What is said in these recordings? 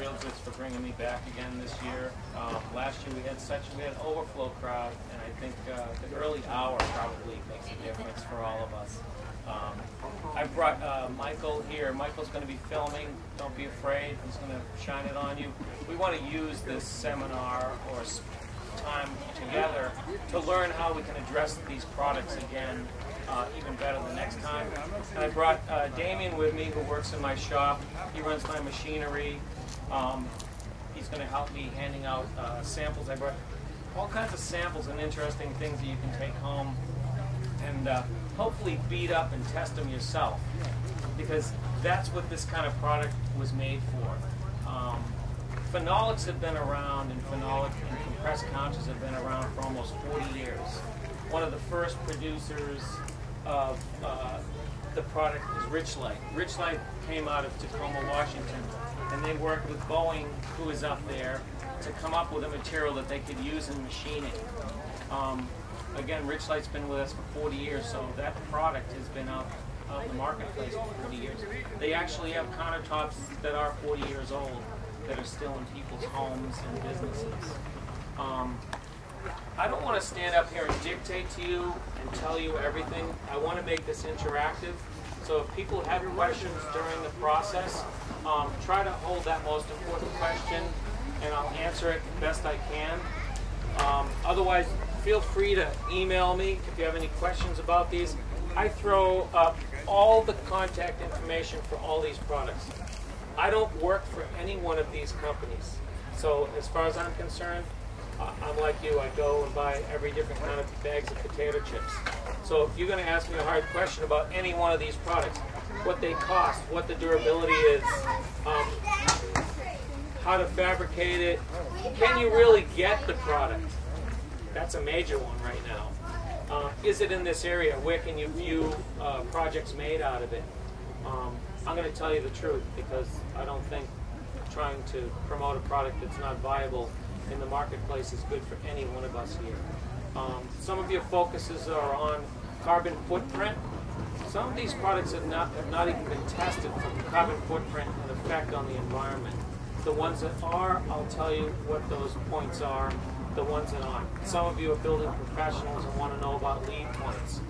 sales pitch for bringing me back again this year. Last year we had an overflow crowd, and I think the early hour probably makes a difference for all of us. I brought Michael here. Michael's going to be filming. Don't be afraid. He's going to shine it on you. We want to use this seminar or time together to learn how we can address these products again even better the next time. And I brought Damien with me, who works in my shop. He runs my machinery. He's going to help me handing out samples. I brought all kinds of samples and interesting things that you can take home and hopefully beat up and test them yourself, because that's what this kind of product was made for. Phenolics have been around, and phenolic and compressed counters have been around for almost 40 years. One of the first producers of the product is Richlight. Richlight came out of Tacoma, Washington, and they worked with Boeing, who is up there, to come up with a material that they could use in machining. Again, Richlight's been with us for 40 years, so that product has been out in the marketplace for 40 years. They actually have countertops that are 40 years old that are still in people's homes and businesses. I don't want to stand up here and dictate to you and tell you everything. I want to make this interactive. So if people have questions during the process, try to hold that most important question, and I'll answer it the best I can. Otherwise, feel free to email me if you have any questions about these. I throw up all the contact information for all these products. I don't work for any one of these companies. So as far as I'm concerned, I'm like you. I go and buy every different kind of bags of potato chips. So if you're going to ask me a hard question about any one of these products, what they cost, what the durability is, how to fabricate it, can you really get the product? That's a major one right now. Is it in this area? Where can you view projects made out of it? I'm going to tell you the truth, because I don't think trying to promote a product that's not viable in the marketplace is good for any one of us here. Some of your focuses are on carbon footprint. Some of these products have not even been tested for carbon footprint and effect on the environment. The ones that are, I'll tell you what those points are. The ones that aren't. Some of you are building professionals and want to know about lead points.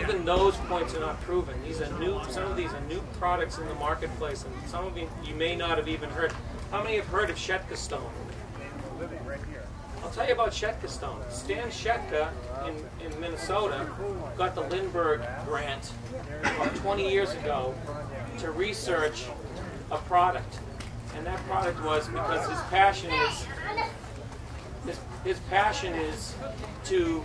Even those points are not proven. These are new. Some of these are new products in the marketplace, and some of you may not have even heard. How many have heard of Shetka stone? I'll tell you about Shetka stone. Stan Shetka in Minnesota got the Lindbergh grant about 20 years ago to research a product, and that product was because his passion is to,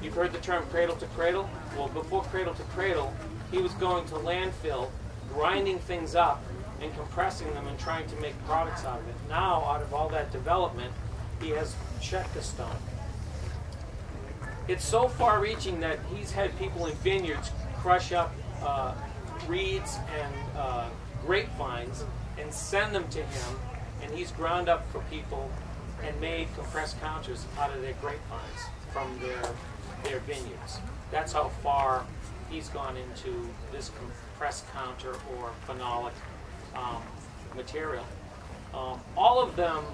you've heard the term cradle to cradle? Well, before cradle to cradle, he was going to landfill, grinding things up and compressing them and trying to make products out of it. Now, out of all that development, he has Shetka stone. It's so far-reaching that he's had people in vineyards crush up reeds and grapevines and send them to him, and he's ground up for people and made compressed counters out of their grapevines from their vineyards. That's how far he's gone into this compressed counter or phenolic material. All of them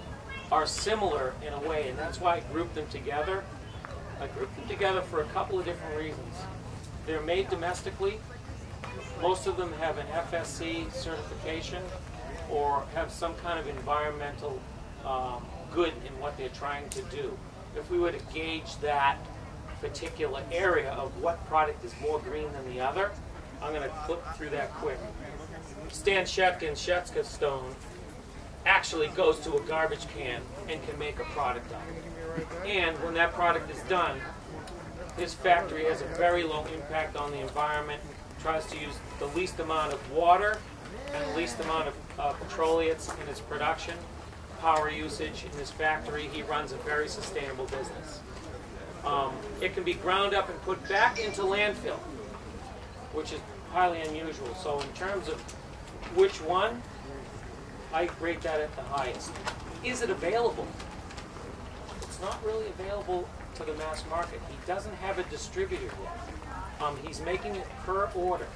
are similar in a way, and that's why I grouped them together. I grouped them together for a couple of different reasons. They're made domestically. Most of them have an FSC certification or have some kind of environmental good in what they're trying to do. If we were to gauge that particular area of what product is more green than the other, I'm going to clip through that quick. Stan Shetka and Shetka stone actually goes to a garbage can and can make a product out of it. And when that product is done, his factory has a very low impact on the environment, tries to use the least amount of water and the least amount of petroleates in its production, power usage in his factory. He runs a very sustainable business. It can be ground up and put back into landfill, which is highly unusual. So in terms of which one, I rate that at the highest. Is it available? It's not really available to the mass market. He doesn't have a distributor yet. He's making it per order.